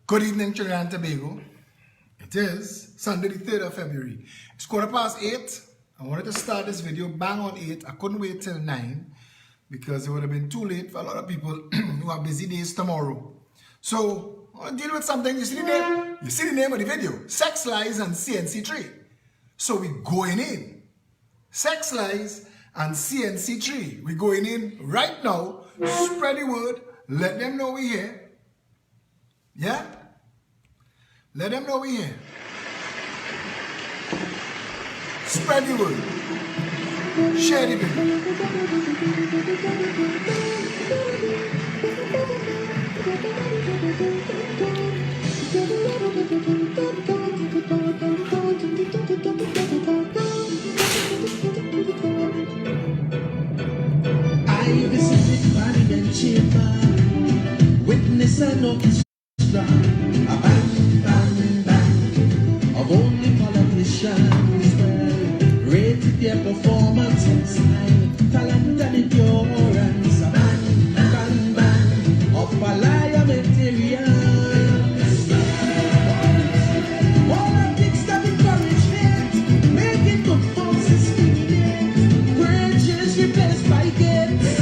Good evening, Trinidad and Tobago. It is Sunday the 3rd of February. It's 8:15. I wanted to start this video bang on 8. I couldn't wait till 9 because it would have been too late for a lot of people who have busy days tomorrow. So, I want to deal with something. You see the name of the video. Sex, Lies, and CNC3. So, we're going in. Sex, Lies, and CNC3. We're going in right now. Spread the word. Let them know we're here. Yeah? Let them know we're here. Spread the word. Share the video. I visited Body and Chamber, witness an orchestra. A bang, bang, bang of only politicians. Well, rated their performance in style, talent and endurance. A bang, bang, bang of parliamentarians. Politics that encourage hate, making good forces stimulate. Bridges replaced by gates.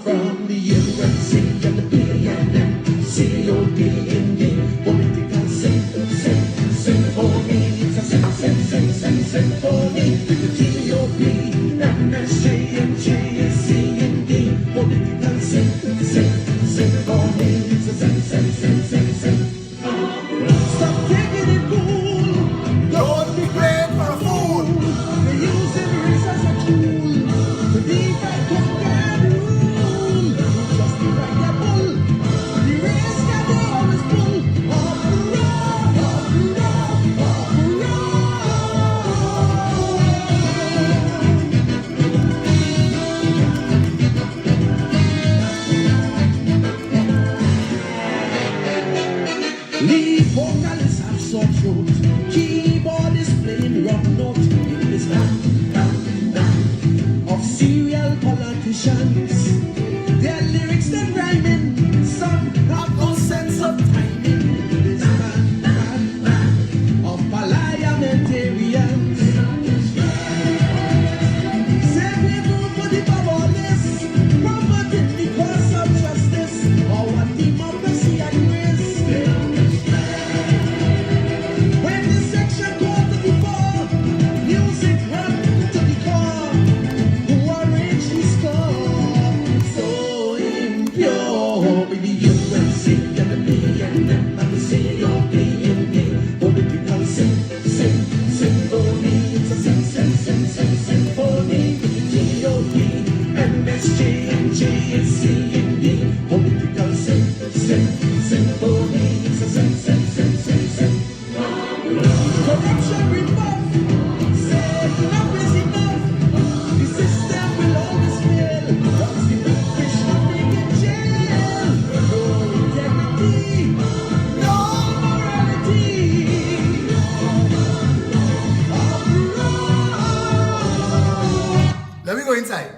From the UNC and the PNM, COPND, political symphony, it's a symphony, with the TOP, MSJ, and JSCND, political symphony, it's a symphony. Stop taking it cool, Don't be playing for a fool. they're using race as a tool to divide conquer rule. Just be like a bull. The race can they always pull. Up the road, up the road, up the road. Lead vocalists have sore throat. Keyboard is playing wrong note. In this bang, bang, bang of serial politicians. Their lyrics then rhyming. Some have no sense of timing. In this bang, bang, bang of parliamentarians. Same people for the powerless, promoting the cause of justice. Our democracy and grace. When the section called to the fore, music run to the core. Who arranged the score? So impure with the UNC and the PNM and the COPND. Political symphony, it's a symphony with the TOP, MSJ and JSCND. Political symphony, it's a symphony. Corruption rebuff, say enough is enough. The system will always fail. Once the big fish running in jail. No integrity, no morality. Let me go inside.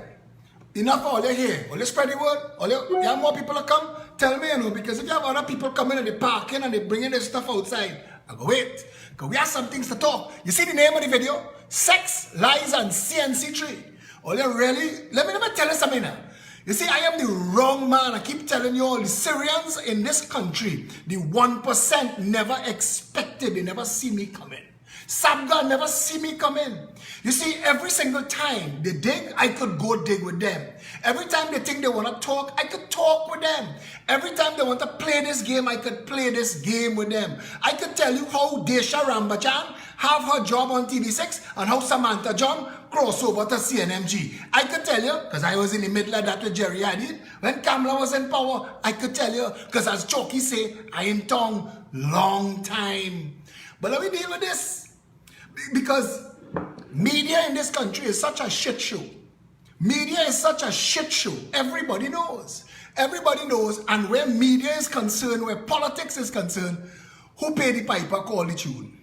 Enough all you here. All you spread the word. You have more people to come. Tell me, because if you have other people coming and they parking and they bringing their stuff outside, I go wait. Because we have some things to talk. You see the name of the video? Sex, Lies, and CNC3. All you really, let me tell you something now. You see, I am the wrong man. I keep telling you all, the Syrians in this country, the 1% never expected. They never see me coming. Sabga never see me coming. You see, every single time they dig, I could go dig with them. Every time they think they want to talk, I could talk with them. Every time they want to play this game, I could play this game with them. I could tell you how Desha Rambachan have her job on TV6 and how Samantha John cross over to CNMG. I could tell you, because I was in the middle of that with Jerry Hadid, when Kamala was in power, I could tell you, because as Choki say, I am tongue long time. But let me deal with this. Because media in this country is such a shit show. Media is such a shit show. Everybody knows. Everybody knows, and where media is concerned, where politics is concerned, who pay the piper call the tune.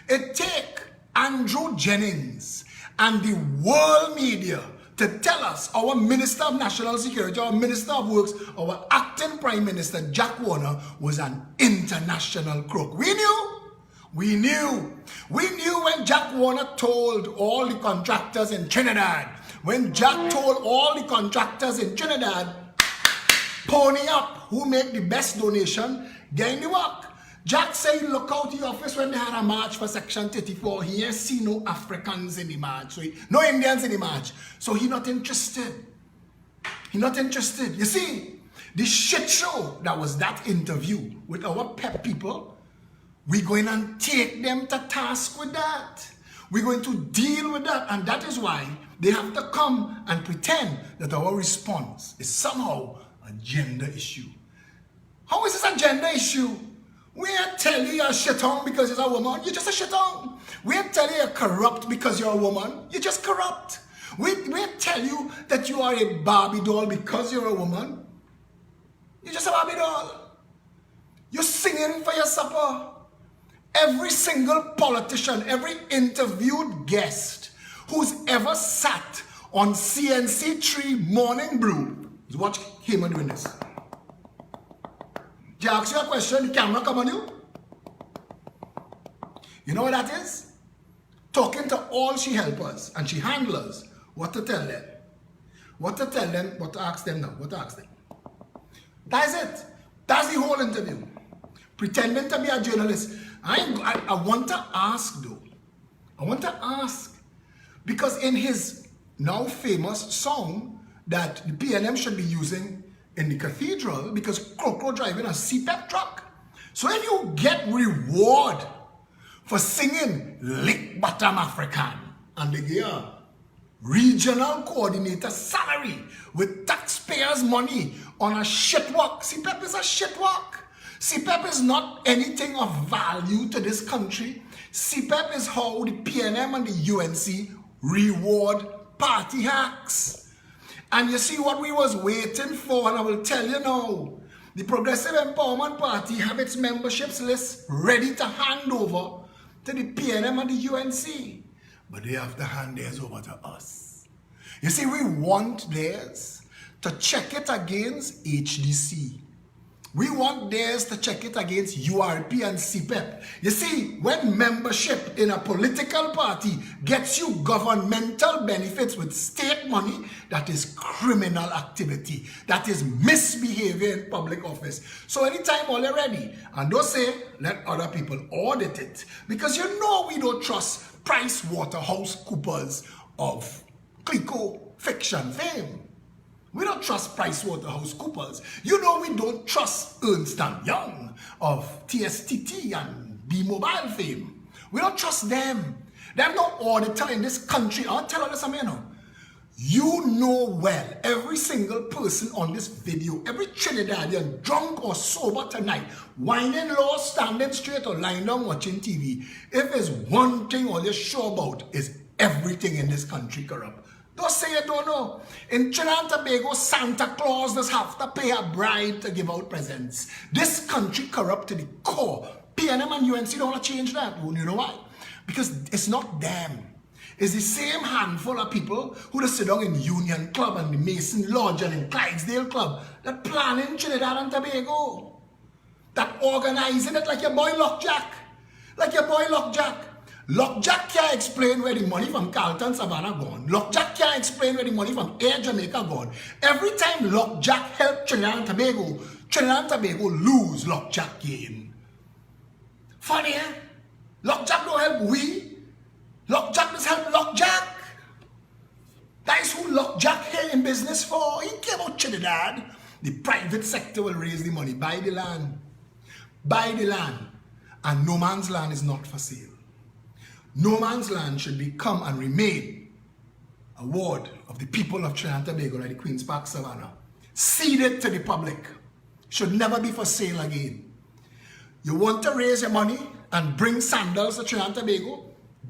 It take Andrew Jennings and the world media to tell us our Minister of National Security, our Minister of Works, our acting Prime Minister, Jack Warner, was an international crook. We knew. We knew. We knew when Jack Warner told all the contractors in Trinidad, when Jack told all the contractors in Trinidad, pony up, who make the best donation, get in the work. Jack said he look out the office when they had a march for Section 34. He ain't see no Africans in the march, no Indians in the march. So he not interested. He not interested. You see, the shit show that was that interview with our PEP people, we're going to take them to task with that. We're going to deal with that. And that is why they have to come and pretend that our response is somehow a gender issue. How is this a gender issue? We ain't tell you you're a shit-on because you're a woman. You're just a shit-on. We ain't tell you you're corrupt because you're a woman. You're just corrupt. We ain't tell you that you are a Barbie doll because you're a woman. You're just a Barbie doll. You're singing for your supper. Every single politician, every interviewed guest who's ever sat on CNC3 Morning Brew, watch him doing this. You ask you a question, the camera come on you. You know what that is? Talking to all she helpers and she handlers, what to tell them. What to tell them, what to ask them now, what to ask them. That's it. That's the whole interview. Pretending to be a journalist. I want to ask though. I want to ask. Because in his now famous song that the PNM should be using in the cathedral, because Crocro driving a CPEP truck. So if you get reward for singing Lick Bottom African and they get a regional coordinator salary with taxpayers' money on a shit work, CPEP is a shit work. CPEP is not anything of value to this country. CPEP is how the PNM and the UNC reward party hacks. And you see what we was waiting for, and I will tell you now, the Progressive Empowerment Party have its memberships list ready to hand over to the PNM and the UNC. But they have to hand theirs over to us. You see, we want theirs to check it against HDC. We want theirs to check it against URP and CPEP. You see, when membership in a political party gets you governmental benefits with state money, that is criminal activity. That is misbehavior in public office. So anytime all are ready, and don't say, let other people audit it. Because you know we don't trust PricewaterhouseCoopers of Clico Fiction fame. We don't trust PricewaterhouseCoopers. You know we don't trust Ernst & Young of TSTT and B-Mobile fame. We don't trust them. There's no auditor in this country. I'll tell you this, you know. You know well, every single person on this video, every Trinidadian, drunk or sober tonight, whining low, standing straight, or lying down watching TV, if there's one thing all you're sure about is everything in this country corrupt. Don't say you don't know. In Trinidad and Tobago, Santa Claus does have to pay a bribe to give out presents. This country corrupt to the core. PNM and UNC don't want to change that. You know why? Because it's not them. It's the same handful of people who just sit down in Union Club and the Mason Lodge and in Clydesdale Club that plan in Trinidad and Tobago. That organizing it like your boy Lockjack. Like your boy Lockjack. Lockjack can't explain where the money from Carlton Savannah gone. Lockjack can't explain where the money from Air Jamaica gone. Every time Lockjack help Trinidad and Tobago lose Lockjack gain. Funny, eh? Lockjack don't help we. Lockjack does help Lockjack. That is who Lockjack here in business for. He came out Trinidad. The private sector will raise the money. Buy the land. Buy the land. And no man's land is not for sale. No man's land should become and remain a ward of the people of Trinidad and Tobago like the Queen's Park Savannah. Ceded to the public. Should never be for sale again. You want to raise your money and bring sandals to Trinidad and Tobago?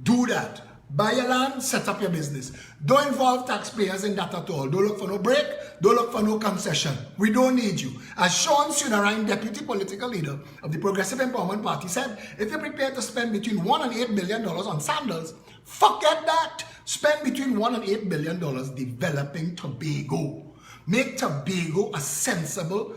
Do that. Buy your land, set up your business. Don't involve taxpayers in that at all. Don't look for no break. Don't look for no concession. We don't need you. As Sean Sunarine, deputy political leader of the Progressive Empowerment Party, said, if you're prepared to spend between $1 and $8 billion on sandals, forget that. Spend between $1 and $8 billion developing Tobago. Make Tobago a sensible,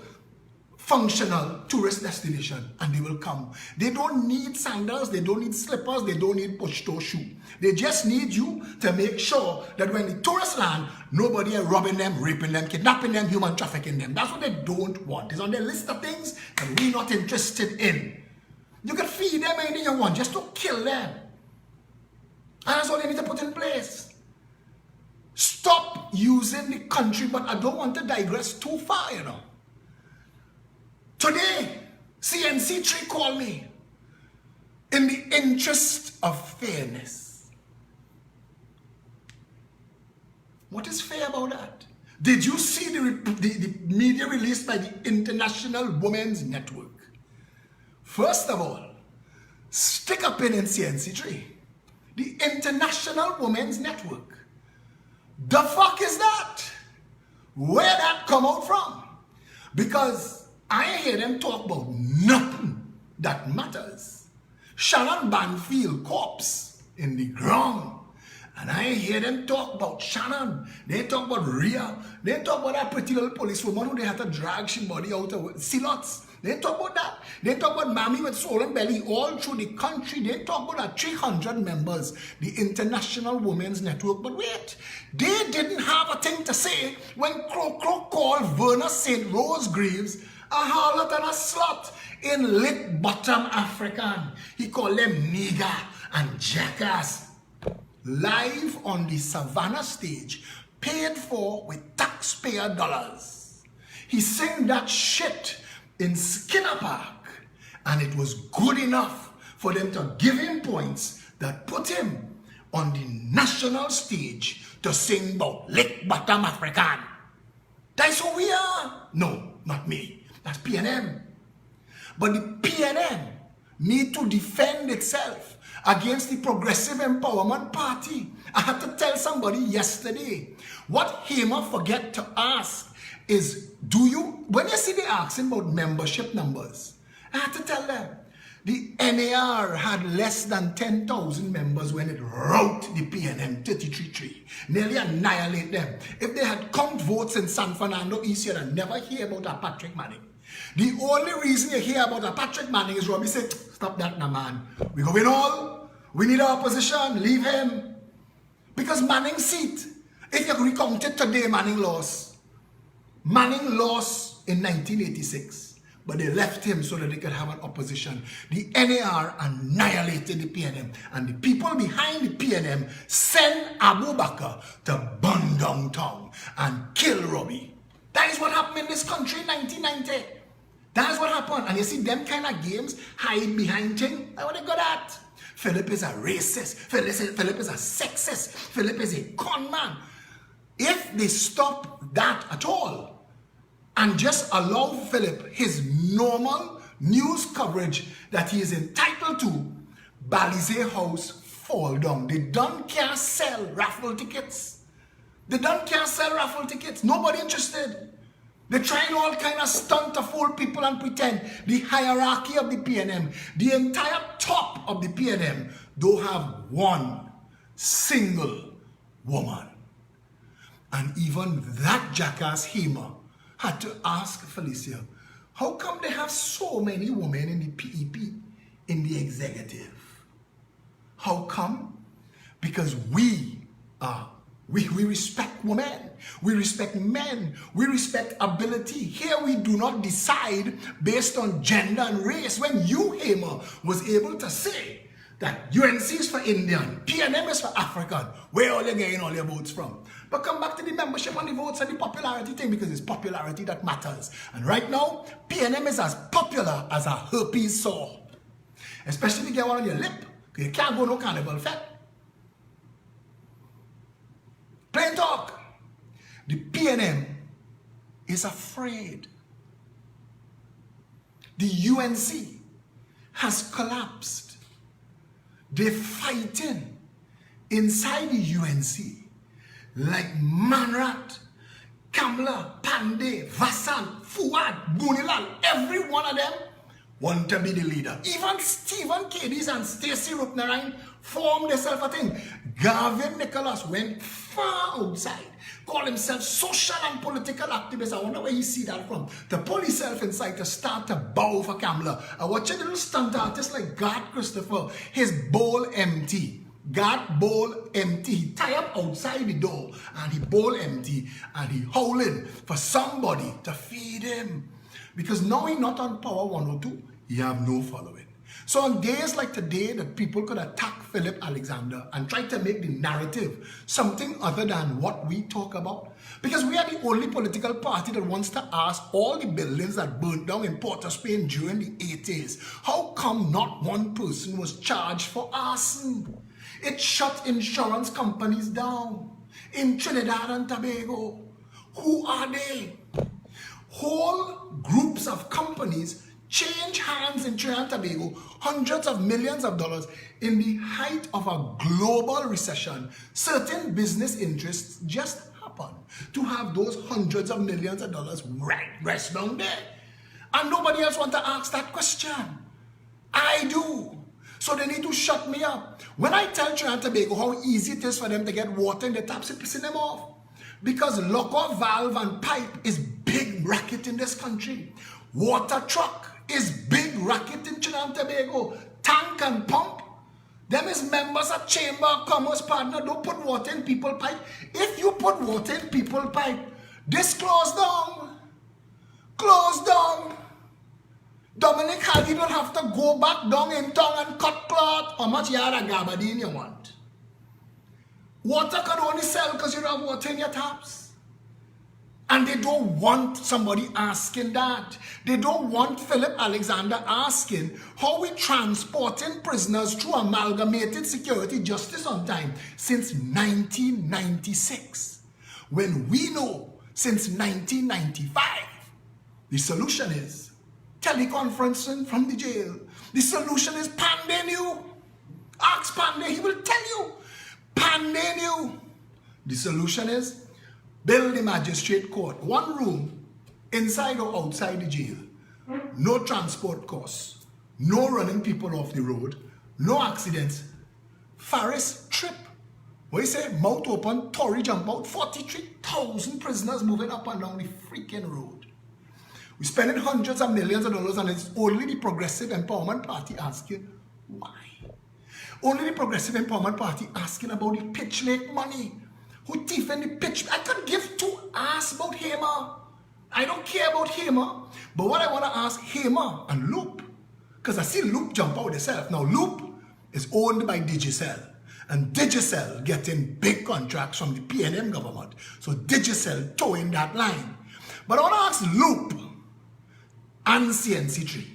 functional tourist destination, and they will come. They don't need sandals, they don't need slippers, they don't need push-toe shoe. They just need you to make sure that when the tourists land, nobody is robbing them, raping them, kidnapping them, human trafficking them. That's what they don't want. It's on their list of things that we're not interested in. You can feed them anything you want, just to kill them. And that's all they need to put in place. Stop using the country, but I don't want to digress too far, you know. Today, CNC3 called me in the interest of fairness. What is fair about that? Did you see the media released by the International Women's Network? First of all, stick a pin in CNC3. The International Women's Network. The fuck is that? Where that come out from? Because I hear them talk about nothing that matters. Shannon Banfield corpse in the ground. And I hear them talk about Shannon. They talk about Rhea. They talk about that pretty little policewoman who they had to drag she body out of Silots. They talk about that. They talk about Mammy with swollen belly all through the country. They talk about that 300 members, the International Women's Network. But wait, they didn't have a thing to say when Crow called Verna St. Rose Greaves a harlot and a slut in Lick Bottom African. He called them nigger and jackass. Live on the Savannah stage, paid for with taxpayer dollars. He sang that shit in Skinner Park, and it was good enough for them to give him points that put him on the national stage to sing about Lick Bottom African. That's who we are. No, not me. That's PNM. But the PNM need to defend itself against the Progressive Empowerment Party. I had to tell somebody yesterday, what Hema forget to ask is, when you see they asking about membership numbers, I had to tell them, the NAR had less than 10,000 members when it wrote the PNM 33-3. Nearly annihilate them. If they had count votes in San Fernando East, you'd never hear about a Patrick Manning. The only reason you hear about a Patrick Manning is Robbie said, stop that now, man. We go win all. We need our opposition. Leave him. Because Manning's seat, if you recount it today, Manning lost. Manning lost in 1986. But they left him so that they could have an opposition. The NAR annihilated the PNM. And the people behind the PNM sent Abu Bakr to burn downtown and kill Robbie. That is what happened in this country in 1990. That is what happened. And you see them kind of games hide behind things. That's what they got at. Philip is a racist. Philip is a sexist. Philip is a con man. If they stop that at all and just allow Philip his normal news coverage that he is entitled to, Balize House fall down. They don't care sell raffle tickets. They don't care sell raffle tickets. Nobody interested. They're trying all kind of stunt to fool people and pretend. The hierarchy of the PNM, the entire top of the PNM, don't have one single woman. And even that jackass Hema had to ask Felicia, how come they have so many women in the PEP, in the executive? How come? Because we respect women. We respect men. We respect ability. Here we do not decide based on gender and race. When you, Hema, was able to say that UNC is for Indian, PNM is for African, where are you getting all your votes from? But come back to the membership and the votes and the popularity thing, because it's popularity that matters. And right now, PNM is as popular as a herpes sore. Especially if you get one on your lip, because you can't go no carnival fete. Plain talk. The PNM is afraid. The UNC has collapsed. They're fighting inside the UNC, like Manrat, Kamla, Pandey, Vasant, Fuad, Bunilal, every one of them want to be the leader. Even Stephen Cadiz and Stacey Rupnarine formed themselves a thing. Gavin Nicholas went far outside, called himself social and political activist. I wonder where he see that from. To pull himself inside to start to bow for Kamla. I watch a little stunt artist like God Christopher, his bowl empty. God bowl empty. He tie up outside the door and he bowl empty and he howling for somebody to feed him. Because now he not on Power 102, he have no following. So on days like today that people could attack Philip Alexander and try to make the narrative something other than what we talk about. Because we are the only political party that wants to ask all the buildings that burnt down in Port of Spain during the 80s, how come not one person was charged for arson? It shut insurance companies down in Trinidad and Tobago. Who are they? Whole groups of companies change hands in Trinidad and Tobago, hundreds of millions of dollars in the height of a global recession. Certain business interests just happen to have those hundreds of millions of dollars rest down there. And nobody else wants to ask that question. I do. So they need to shut me up. When I tell Trinidad and Tobago how easy it is for them to get water in the taps, it's pissing them off. Because lock-off valve and pipe is big racket in this country. Water truck is big racket in Trinidad and Tobago. Tank and pump, them is members of Chamber of Commerce partner. Don't put water in people pipe. If you put water in people pipe, this closed down. Closed down. Dominic Hardy will have to go back down in town and cut cloth. How much yard of gabardine you want? Water can only sell because you don't have water in your taps. And they don't want somebody asking that. They don't want Philip Alexander asking how we transporting prisoners through amalgamated security justice on time since 1996. When we know since 1995, the solution is teleconferencing from the jail. The solution is Pandey knew. Ask Pandey, he will tell you. Pandey knew. The solution is build the magistrate court. One room inside or outside the jail. No transport costs. No running people off the road. No accidents. Ferris trip. What you say? Mouth open, Tory jump out. 43,000 prisoners moving up and down the freaking road. We're spending hundreds of millions of dollars and it's only the Progressive Empowerment Party asking why. Only the Progressive Empowerment Party asking about the Pitch Lake money. Who thief in the pitch? I could give two ass about Hamer. I don't care about Hamer. But what I want to ask Hamer and Loop, because I see Loop jump out itself. Now Loop is owned by Digicel. And Digicel getting big contracts from the PNM government. So Digicel towing that line. But I want to ask Loop and CNC3.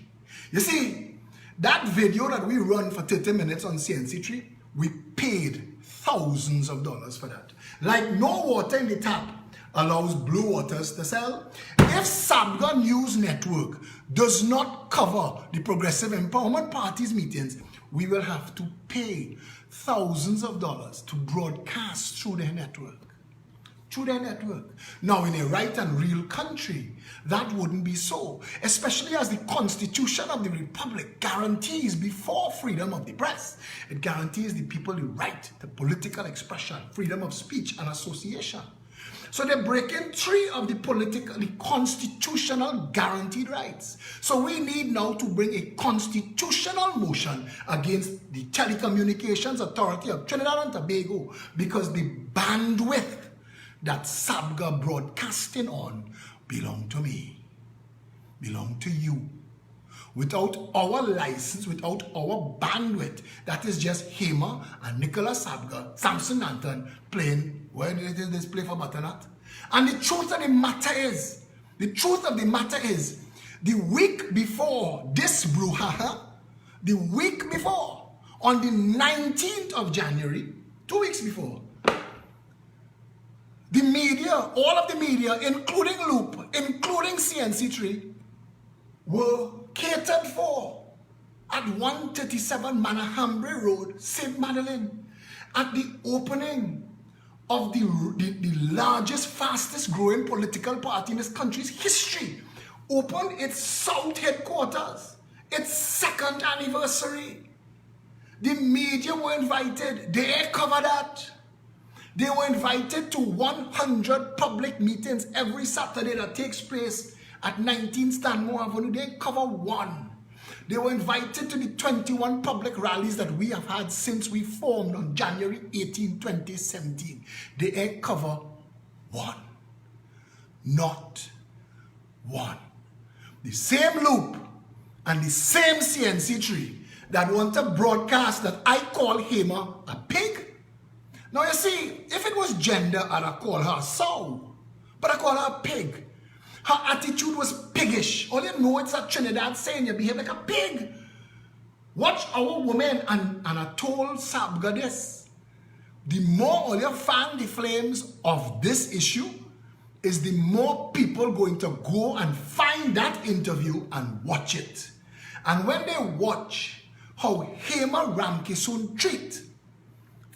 You see, that video that we run for 30 minutes on CNC3, we paid thousands of dollars for that. Like no water in the tap allows Blue Waters to sell. If Sabga News Network does not cover the Progressive Empowerment Party's meetings, we will have to pay thousands of dollars to broadcast through their network. Through their network. Now, in a right and real country, that wouldn't be so, especially as the Constitution of the Republic guarantees before freedom of the press. It guarantees the people the right to political expression, freedom of speech and association. So they're breaking three of the constitutional guaranteed rights. So we need now to bring a constitutional motion against the Telecommunications Authority of Trinidad and Tobago because the bandwidth that Sabga broadcasting on belong to me, belong to you. Without our license, without our bandwidth, that is just Hamer and Nicholas Sabga, Samson Nanton playing, where did this play for Butternut? And the truth of the matter is, the week before this brouhaha, the week before, on the 19th of January, 2 weeks before, the media, all of the media, including Loop, including CNC3, were catered for at 137 Manahambre Road, St. Madeleine. at the opening of the largest, fastest growing political party in this country's history, opened its South headquarters, its second anniversary. The media were invited. They covered that. They were invited to 100 public meetings every Saturday that takes place at 19 Stanmore Avenue. They cover one. They were invited to the 21 public rallies that we have had since we formed on January 18, 2017. They ain't cover one. Not one. The same loop and the same CNC3 that want to broadcast that I call Hema a pig. Now you see, if it was gender, I'd call her a sow, but I call her a pig. Her attitude was piggish. All you know, it's a Trinidad saying you behave like a pig. Watch our women, and I told Sabga this. The more all you fan the flames of this issue, is the more people going to go and find that interview and watch it. And when they watch how Hema Ramkisoon treat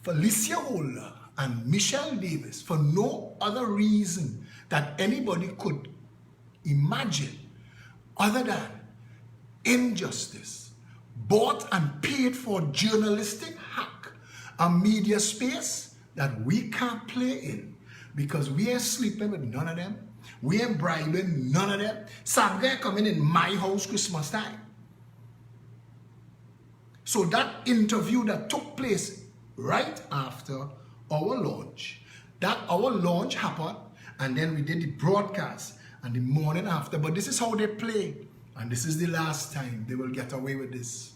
Felicia Holder and Michelle Davis for no other reason that anybody could imagine other than injustice, bought and paid for journalistic hack, a media space that we can't play in because we ain't sleeping with none of them, we ain't bribing none of them. Sabga coming in my house Christmas time. So that interview that took place right after our launch, happened, and then we did the broadcast and the morning after. But this is how they play, and this is the last time they will get away with this.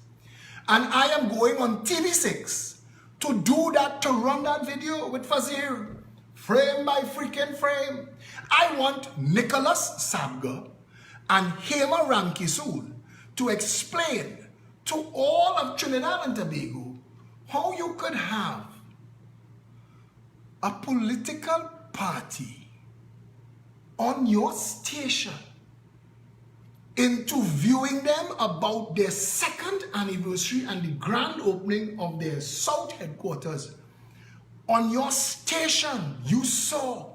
And I am going on TV6 to do that, to run that video with Fazir, frame by freaking frame. I want Nicholas Sabga and Hema Ramkisoon to explain to all of Trinidad and Tobago how you could have a political party on your station interviewing them about their second anniversary and the grand opening of their South headquarters. On your station, you saw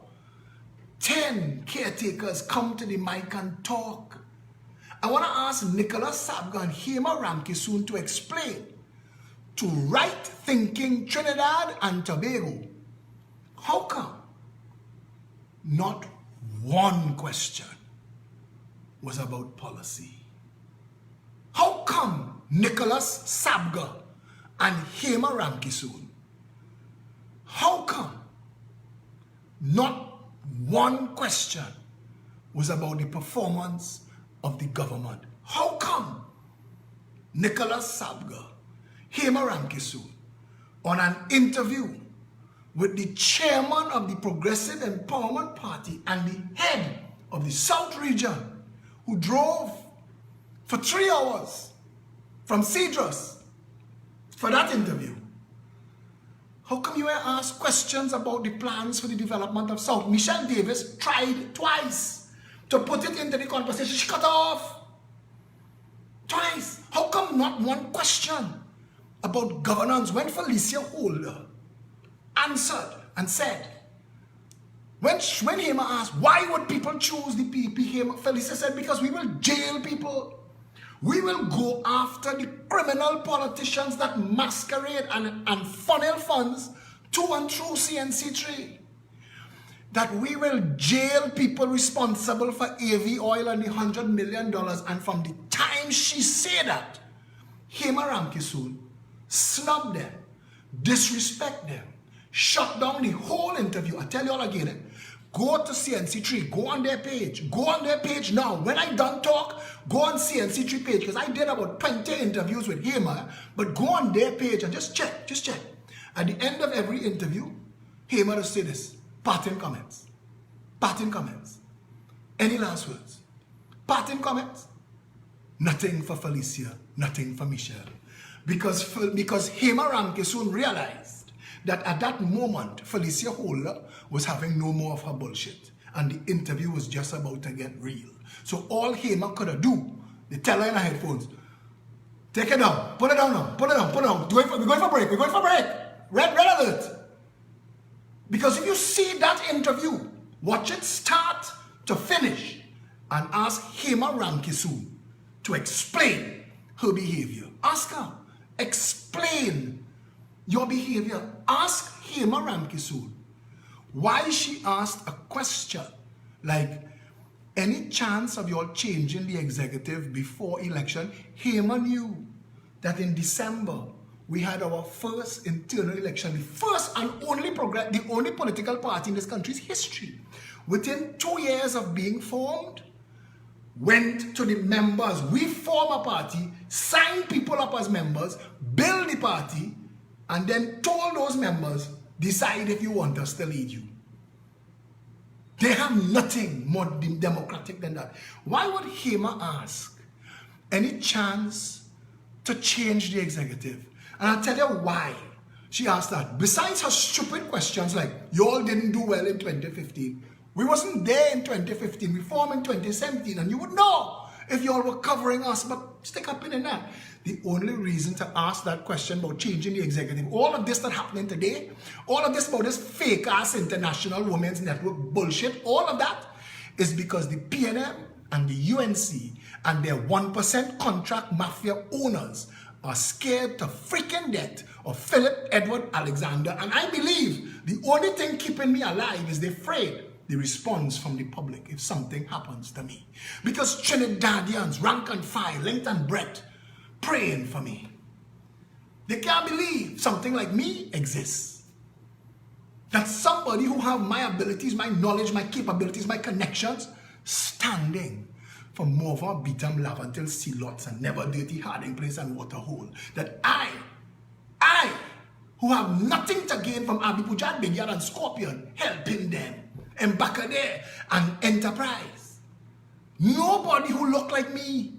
10 caretakers come to the mic and talk. I want to ask Nicholas Sabga and Hema Ramkisoon to explain to right-thinking Trinidad and Tobago, how come not one question was about policy? How come Nicholas Sabga and Hema Ramkisoon, how come not one question was about the performance of the government? How come Nicholas Sabga, Hema Ramkisoon, on an interview with the chairman of the Progressive Empowerment Party and the head of the South region, who drove for 3 hours from Cedros for that interview, how come you were asked questions about the plans for the development of South? Michelle Davis tried twice to put it into the conversation. She cut off twice. How come not one question about governance when Felicia Holder answered and said, when Hema asked, why would people choose the PP, Felicia said, because we will jail people. We will go after the criminal politicians that masquerade and funnel funds to and through CNC3. That we will jail people responsible for AV oil and the $100 million. And from the time she said that, Hema Ramkisoon snubbed them, disrespect them, shut down the whole interview. I tell you all again, go to CNC3, go on their page now. When I done talk, go on CNC3 page, because I did about 20 interviews with Hema, but go on their page and just check. At the end of every interview, Hema will say this, parting comments. Any last words? Parting comments? Nothing for Felicia, nothing for Michelle. Because Hema Ramkisoon realized that at that moment, Felicia Holder was having no more of her bullshit. And the interview was just about to get real. So all Hema could do, they tell her in her headphones, take it down, put it down now, put it down. We're going for break. red alert. Because if you see that interview, watch it start to finish and ask Hema Ramkisoon to explain her behavior. Ask her, explain your behavior. Ask Hema Ramkisoon why she asked a question like, any chance of y'all changing the executive before election? Hema knew that in December, we had our first internal election, the first and only the only political party in this country's history. Within 2 years of being formed, went to the members. We form a party, sign people up as members, build the party, and then told those members, decide if you want us to lead you. They have nothing more democratic than that. Why would Hema ask any chance to change the executive? And I'll tell you why she asked that. Besides her stupid questions like, you all didn't do well in 2015. We wasn't there in 2015. We formed in 2017, and you would know if you all were covering us, but stick up in that. The only reason to ask that question about changing the executive, all of this that happening today, all of this about this fake-ass International Women's Network bullshit, all of that is because the PNM and the UNC and their 1% contract mafia owners are scared to freaking death of Philip Edward Alexander. And I believe the only thing keeping me alive is they're afraid the response from the public if something happens to me. Because Trinidadians, rank and file, length and breadth, praying for me. They can't believe something like me exists. That somebody who have my abilities, my knowledge, my capabilities, my connections, standing for more of our beatum love until sea lots and never dirty harding place and water hole. That I, who have nothing to gain from Abi Pujat, Big Yard and Scorpion, helping them, Mbakade and Enterprise. Nobody who look like me,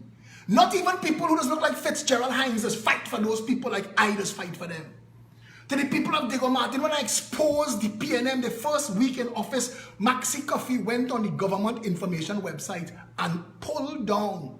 not even people who doesn't look like Fitzgerald Hines, just fight for those people like I just fight for them. To the people of Diego Martin, when I exposed the PNM the first week in office, Maxi Coffee went on the government information website and pulled down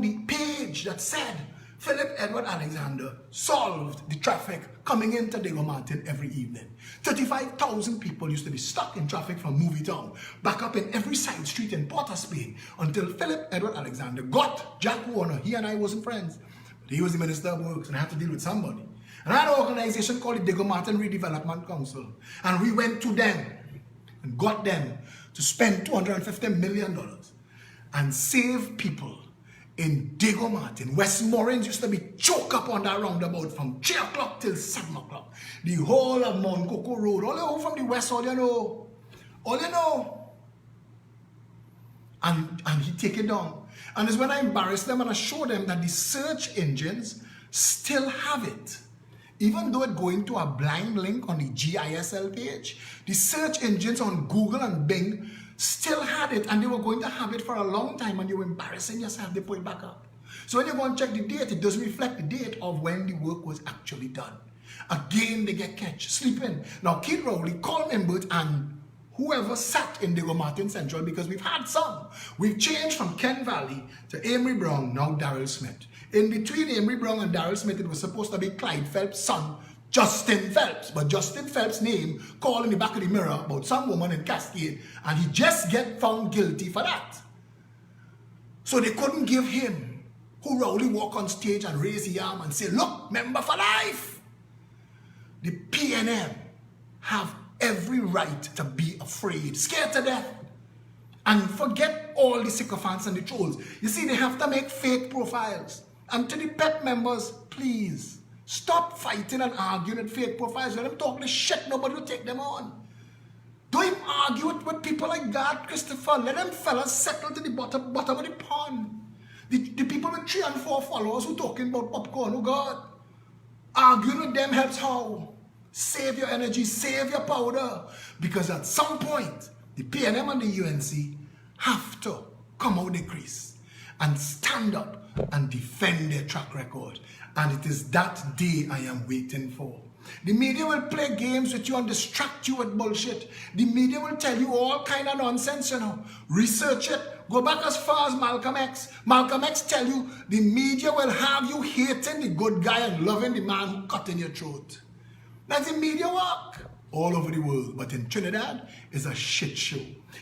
the page that said Philip Edward Alexander solved the traffic coming into Diego Martin every evening. 35,000 people used to be stuck in traffic from Movie Town, back up in every side street in Port of Spain, until Philip Edward Alexander got Jack Warner. He and I wasn't friends, but he was the Minister of Works and I had to deal with somebody. And I had an organization called the Diego Martin Redevelopment Council. And we went to them and got them to spend $250 million and save people in Diego Martin. Westmoreland used to be choked up on that roundabout from 3 o'clock till 7 o'clock. The whole of Mount Coco Road, all you know from the west, all you know. And he take it down. And it's when I embarrassed them and I showed them that the search engines still have it. Even though it going to a blind link on the GISL page, the search engines on Google and Bing still had it, and they were going to have it for a long time, and you were embarrassing yourself, they put it back up. So when you go and check the date, it doesn't reflect the date of when the work was actually done. Again, they get catch, sleeping. Now, Kid Rowley, Colm Imbert, and whoever sat in Diego Martin Central, because we've had some. We've changed from Ken Valley to Amory Brown, now Darrell Smith. In between Amory Brown and Darrell Smith, it was supposed to be Clyde Phelps' son, Justin Phelps. But Justin Phelps' name called in the back of the mirror about some woman in Cascade, and he just get found guilty for that. So they couldn't give him, who Rowley walk on stage and raise the arm and say, look, member for life. The PNM have every right to be afraid, scared to death, and forget all the sycophants and the trolls. You see, they have to make fake profiles. And to the PEP members, please, stop fighting and arguing with fake profiles. Let them talk this shit, nobody will take them on. Don't even argue with people like God, Christopher. Let them fellas settle to the bottom of the pond. The people with 3 and 4 followers who talking about popcorn, oh God. Arguing with them helps how? Save your energy, save your powder. Because at some point, the PNM and the UNC have to come out the crease and stand up and defend their track record. And it is that day I am waiting for. The media will play games with you and distract you with bullshit. The media will tell you all kind of nonsense, you know. Research it, Go back as far as Malcolm X. Malcolm X tell you the media will have you hating the good guy and loving the man who cut in your throat. That's the media work all over the world. But in Trinidad, it's a shit show.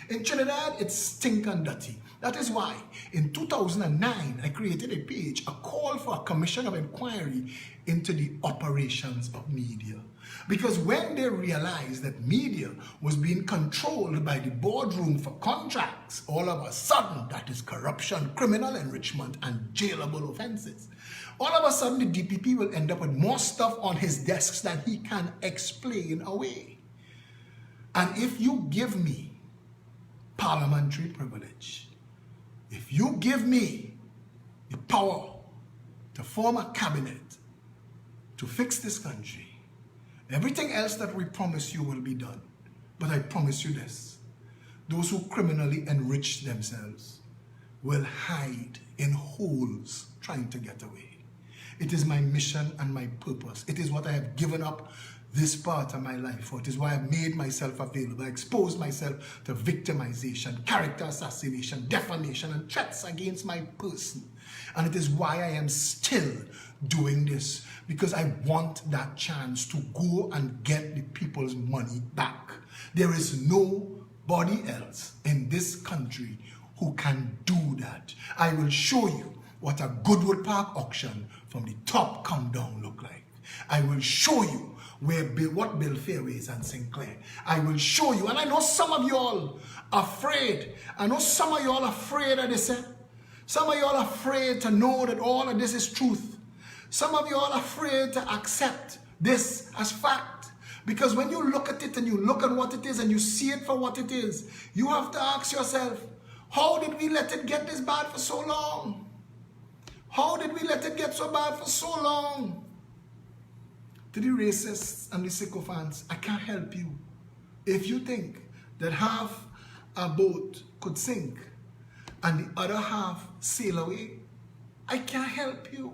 In Trinidad, it's stink and dirty. That is why in 2009, I created a page, a call for a commission of inquiry into the operations of media. Because when they realized that media was being controlled by the boardroom for contracts, all of a sudden, that is corruption, criminal enrichment, and jailable offenses. All of a sudden, the DPP will end up with more stuff on his desks than he can explain away. And if you give me parliamentary privilege, if you give me the power to form a cabinet to fix this country, everything else that we promise you will be done. But I promise you this, those who criminally enrich themselves will hide in holes trying to get away. It is my mission and my purpose. It is what I have given up this part of my life for. It is why I made myself available. I exposed myself to victimization, character assassination, defamation, and threats against my person. And it is why I am still doing this, because I want that chance to go and get the people's money back. There is nobody else in this country who can do that. I will show you what a Goodwood Park auction from the top come down look like. I will show you what Bill Fairways and Sinclair. I will show you, and I know some of y'all afraid. I know some of y'all afraid of this. Some of y'all afraid to know that all of this is truth. Some of y'all afraid to accept this as fact. Because when you look at it and you look at what it is and you see it for what it is, you have to ask yourself, how did we let it get this bad for so long? How did we let it get so bad for so long? To the racists and the sycophants, I can't help you. If you think that half a boat could sink and the other half sail away, I can't help you.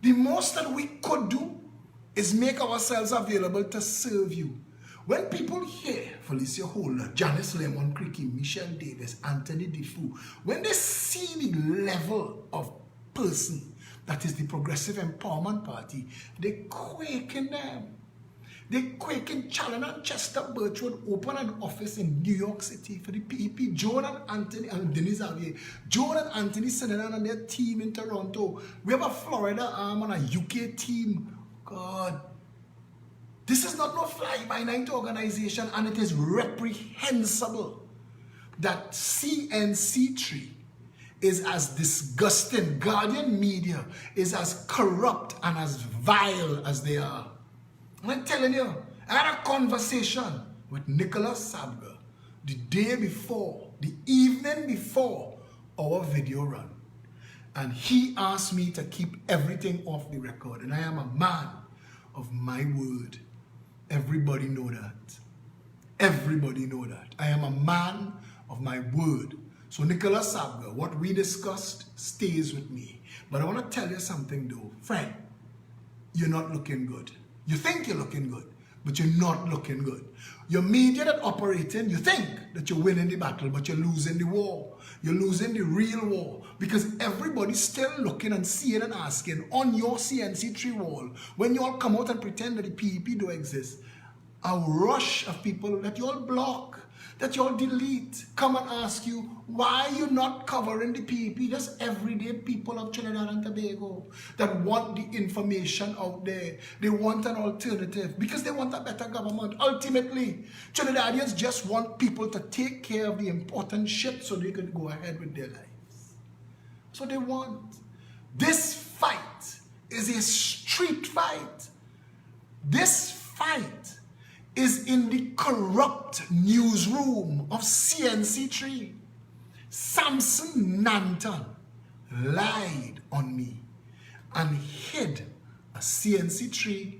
The most that we could do is make ourselves available to serve you. When people hear Felicia Holder, Janice Lemon Creaky, Michelle Davis, Anthony Defoe, when they see the level of person that is the Progressive Empowerment Party, they quake in them. They quake in Challen and Chester Birchwood open an office in New York City for the PEP. Joan and Anthony and Denise Xavier. Joan and Anthony Sinenan and their team in Toronto. We have a Florida arm and a UK team. God. This is not no fly-by-night organization, and it is reprehensible that CNC3 is as disgusting. Guardian media is as corrupt and as vile as they are. And I'm telling you, I had a conversation with Nicholas Sabga the day before, the evening before our video run. And he asked me to keep everything off the record. And I am a man of my word. Everybody know that. Everybody know that. I am a man of my word. So Nicholas Sabga, what we discussed stays with me. But I want to tell you something though. Friend, you're not looking good. You think you're looking good, but you're not looking good. Your media that operating, you think that you're winning the battle, but you're losing the war. You're losing the real war, because everybody's still looking and seeing and asking on your CNC3 wall, when you all come out and pretend that the PEP don't exist, a rush of people that you all block, that you all delete, come and ask you, why you not covering the PEP? Just everyday people of Trinidad and Tobago that want the information out there. They want an alternative because they want a better government. Ultimately, Trinidadians just want people to take care of the important shit so they can go ahead with their lives. So they want. This fight is a street fight. This fight is in the corrupt newsroom of CNC3. Samson Nanton lied on me and hid a CNC3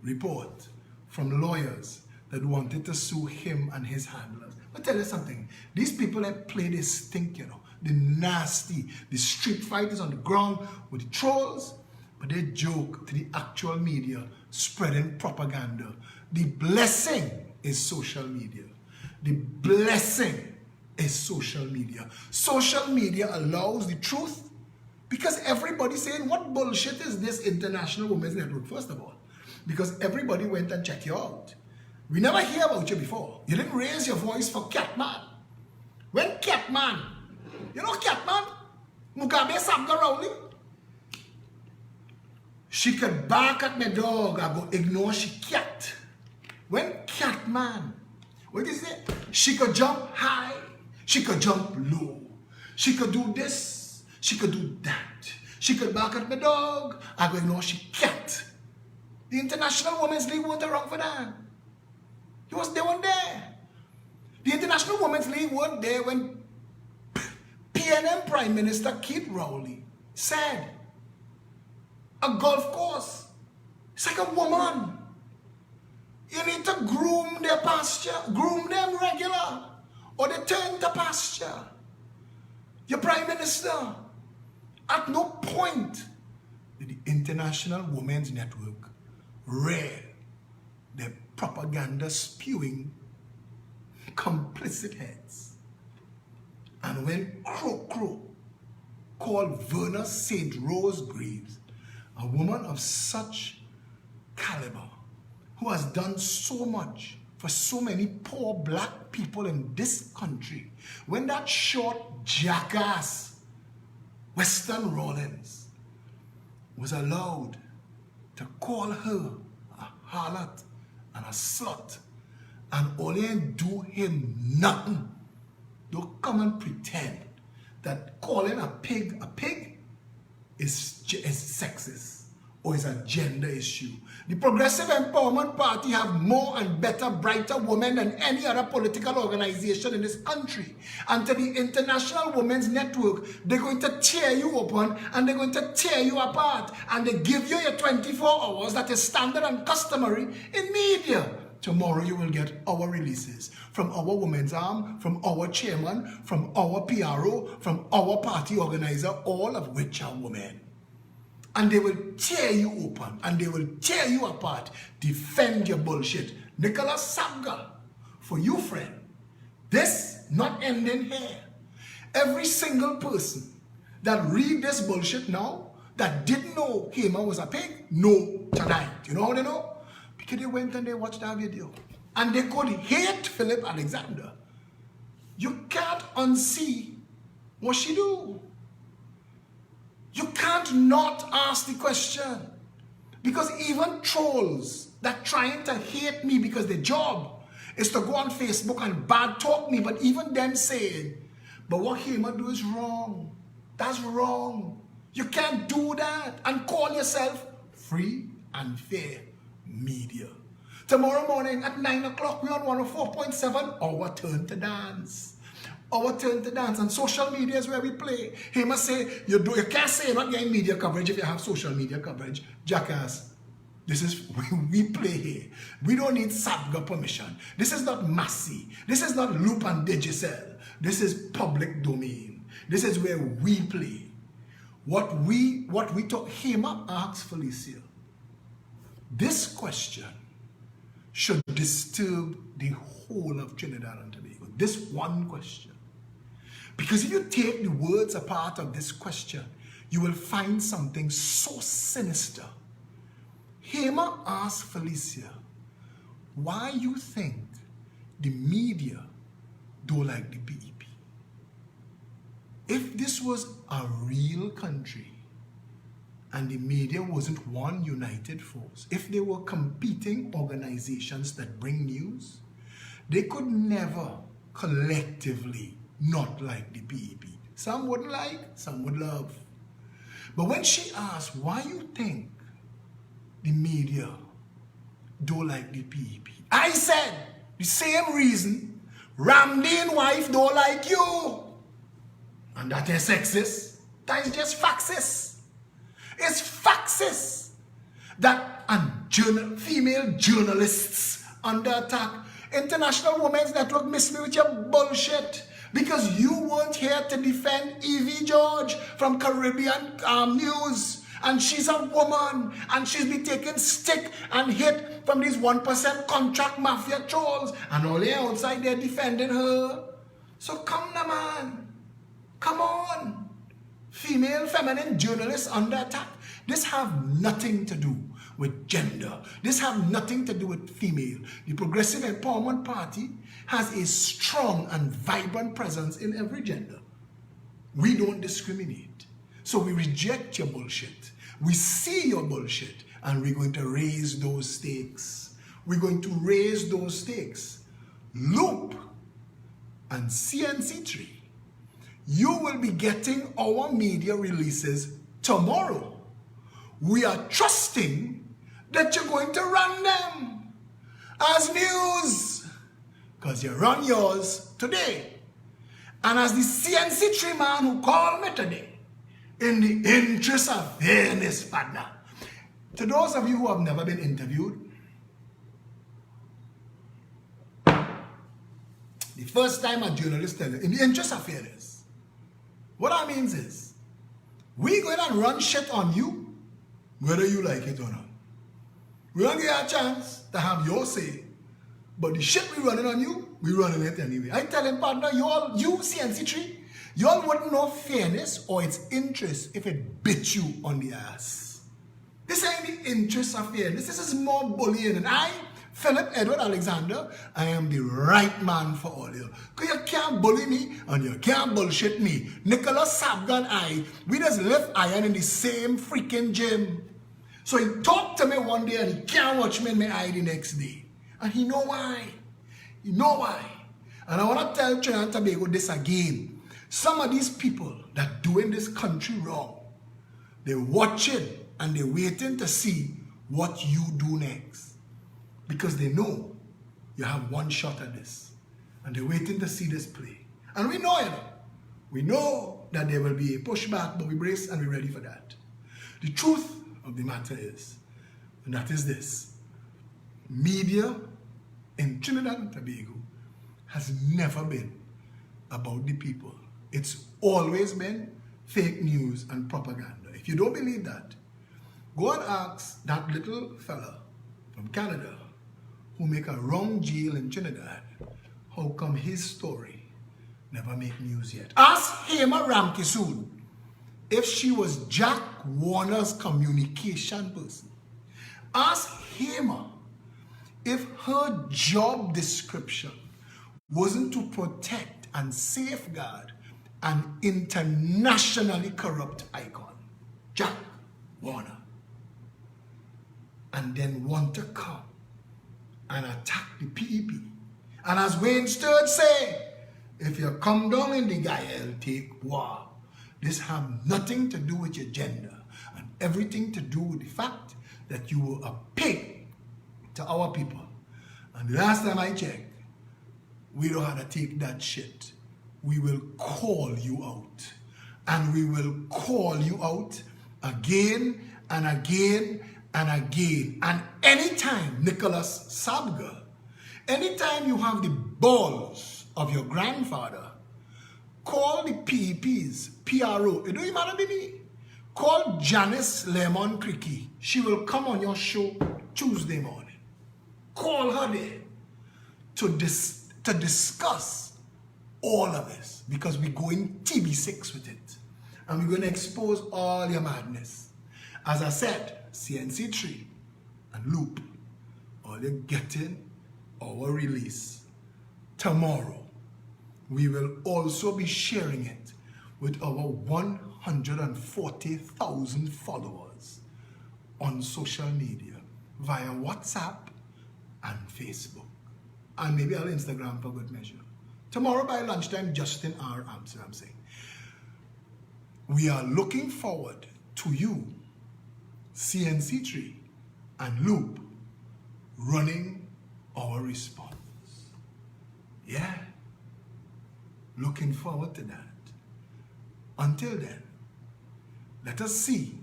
report from lawyers that wanted to sue him and his handlers. I'll tell you something. These people that play this stink, you know, the nasty, the street fighters on the ground with the trolls, but they joke to the actual media spreading propaganda. The blessing is social media. The blessing is social media. Social media allows the truth because everybody's saying, what bullshit is this International Women's Network, first of all? Because everybody went and checked you out. We never hear about you before. You didn't raise your voice for Catman. When Catman, you know Catman? Mugabe Sabga Rowley? She could bark at my dog, I go ignore she cat. When Catman, what is it? She could jump high, she could jump low. She could do this, she could do that. She could bark at my dog, I go ignore she cat. The International Women's League weren't around for that. They weren't there. The International Women's League weren't there when PNM Prime Minister Keith Rowley said, a golf course, it's like a woman. You need to groom their pasture, groom them regular, or they turn to pasture. Your Prime Minister, at no point did the International Women's Network read their propaganda spewing complicit heads. And when Crow called Verna St. Rose Graves, a woman of such caliber, who has done so much for so many poor black people in this country, when that short jackass Weston Rollins was allowed to call her a harlot and a slut, and only do him nothing, don't come and pretend that calling a pig is sexist or is a gender issue. The Progressive Empowerment Party have more and better, brighter women than any other political organization in this country. And to the International Women's Network, they're going to tear you open and they're going to tear you apart. And they give you your 24 hours that is standard and customary in media. Tomorrow you will get our releases from our women's arm, from our chairman, from our PRO, from our party organizer, all of which are women. And they will tear you open and they will tear you apart. Defend your bullshit. Nicholas Sabga, for you, friend, this not ending here. Every single person that read this bullshit now, that didn't know Hema was a pig, know tonight. You know how they know? Because they went and they watched that video. And they could hate Philip Alexander. You can't unsee what she do. You can't not ask the question. Because even trolls that trying to hate me because their job is to go on Facebook and bad talk me, but even them saying, but what Hema do is wrong. That's wrong. You can't do that and call yourself free and fair media. Tomorrow morning at 9 o'clock, we're on 104.7, our turn to dance. Our turn to dance, and social media is where we play. He must say, you can't say you're not getting media coverage if you have social media coverage. Jackass, this is, we play here. We don't need Sabga permission. This is not Massey. This is not Loop and Digicel. This is public domain. This is where we play. What we talk, Hema asks Felicia, this question should disturb the whole of Trinidad and Tobago. This one question. Because if you take the words apart of this question, you will find something so sinister. Hema asked Felicia, why you think the media don't like the PEP? If this was a real country and the media wasn't one united force, if they were competing organizations that bring news, they could never collectively not like the PEP. Some wouldn't like, some would love. But when she asked, why you think the media don't like the PEP? I said, the same reason Ramdeen wife don't like you. And that is sexist. That is just faxist. It's faxist that female journalists under attack. International Women's Network, miss me with your bullshit. Because you weren't here to defend Evie George from Caribbean News. And she's a woman. And she's been taking stick and hit from these 1% contract mafia trolls. And all they outside there defending her. So come now, man. Come on. Female, feminine journalists under attack. This have nothing to do with gender. This have nothing to do with female. The Progressive Empowerment Party has a strong and vibrant presence in every gender. We don't discriminate. So we reject your bullshit. We see your bullshit and we're going to raise those stakes. We're going to raise those stakes. Loop and CNC3. You will be getting our media releases tomorrow. We are trusting that you're going to run them as news because you run yours today. And as the CNC3 man who called me today, in the interest of fairness, partner, to those of you who have never been interviewed, the first time a journalist tells you, in the interest of fairness, what that means is, we going to run shit on you, whether you like it or not. We don't give you a chance to have your say, but the shit we running on you, we running it anyway. I tell him, partner, you CNC3, you all wouldn't know fairness or its interest if it bit you on the ass. This ain't the interest of fairness. This is more bullying. And I, Philip Edward Alexander, I am the right man for all you. Because you can't bully me and you can't bullshit me. Nicholas Sabga and I, we just lift iron in the same freaking gym. So he talked to me one day and he can't watch me in my eye the next day. And he know why. He know why. And I want to tell Trinidad and Tobago this again. Some of these people that doing this country wrong, they're watching and they're waiting to see what you do next. Because they know you have one shot at this. And they're waiting to see this play. And we know it. We know that there will be a pushback, but we brace and we're ready for that. The truth of the matter is, and that is this, media in Trinidad and Tobago has never been about the people. It's always been fake news and propaganda. If you don't believe that, go and ask that little fella from Canada who make a wrong jail in Trinidad, how come his story never make news yet. Ask Hema Ramkisoon if she was Jack Warner's communication person. Ask Hema if her job description wasn't to protect and safeguard an internationally corrupt icon, Jack Warner, and then want to come and attack the PEP. And as Wayne Sturge say, if you come down in the Gael, take war. This have nothing to do with your gender and everything to do with the fact that you were a pig to our people. And the last time I checked, we don't have to take that shit. We will call you out. And we will call you out again and again and again. And anytime, Nicholas Sabga, anytime you have the balls of your grandfather, call the PEPs, PRO, it don't even matter to me. Call Janice Lemon Cricky. She will come on your show Tuesday morning. Call her there to discuss all of this, because we're going TB6 with it. And we're going to expose all your madness. As I said, CNC3 and Loop, all you're getting our release tomorrow. We will also be sharing it with our 140,000 followers on social media via WhatsApp and Facebook. And maybe on Instagram for good measure. Tomorrow by lunchtime, Justin R. Amsterdam saying, we are looking forward to you, CNC3 and Loop, running our response. Yeah, looking forward to that. Until then, let us see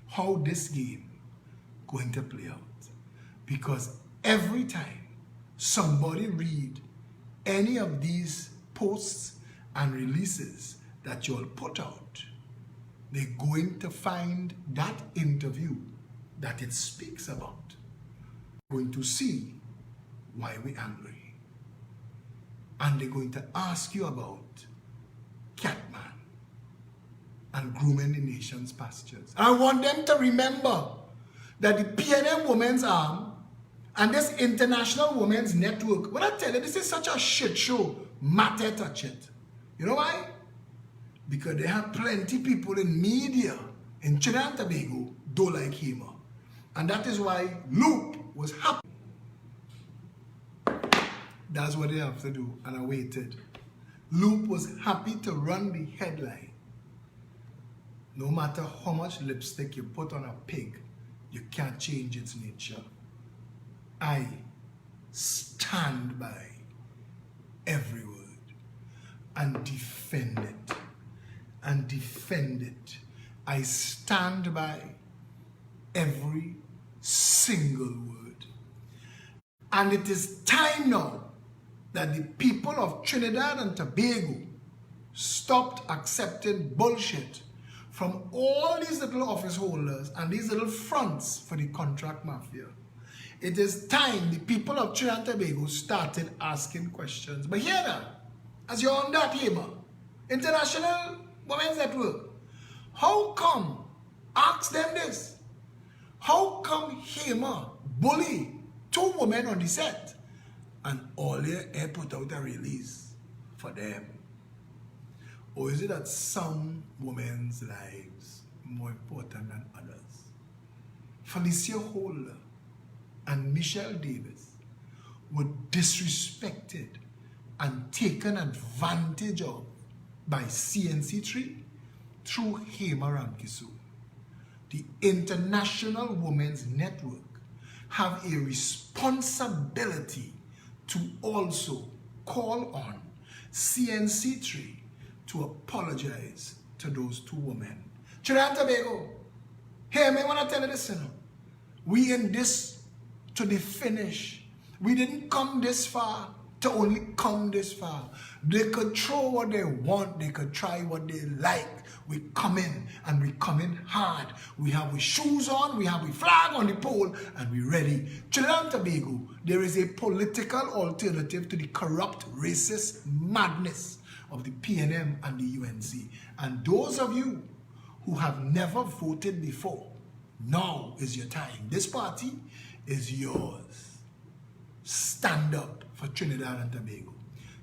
how this game going to play out. Because every time somebody read any of these posts and releases that you'll put out, they're going to find that interview that it speaks about. Going to see why we're angry. and they're going to ask you about Catman and grooming the nation's pastures. And I want them to remember that the PNM Women's Arm and this International Women's Network, when I tell you this is such a shit show, matter touch it. You know why? Because they have plenty people in media in Trinidad and Tobago don't like him. And that is why Loop was happy. That's what they have to do, and I waited. Loop was happy to run the headline. No matter how much lipstick you put on a pig, you can't change its nature. I stand by every word and defend it. And defend it. I stand by every single word. And it is time now that the people of Trinidad and Tobago stopped accepting bullshit from all these little office holders and these little fronts for the contract mafia. It is time the people of Trinidad and Tobago started asking questions. But here now, as you're on that HEMA, International Women's Network, how come, ask them this, how come HEMA bully 2 women on the set and all their air put out a release for them? Or is it that some women's lives more important than others? Felicia Holder and Michelle Davis were disrespected and taken advantage of by CNC3 through Hema Ramkisoon. The International Women's Network have a responsibility to also call on CNC3 to apologize to those 2 women. Trinidad and Tobago, hear me when I tell you this, you know. We in this to the finish. We didn't come this far to only come this far. They could throw what they want, they could try what they like. We come in, and we come in hard. We have our shoes on, we have our flag on the pole, and we ready. Trinidad and Tobago, there is a political alternative to the corrupt, racist madness of the PNM and the UNC. And those of you who have never voted before, now is your time. This party is yours. Stand up for Trinidad and Tobago.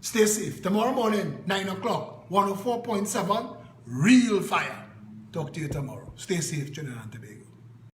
Stay safe. Tomorrow morning, 9 o'clock, 104.7, real fire. Talk to you tomorrow. Stay safe, Trinidad and Tobago.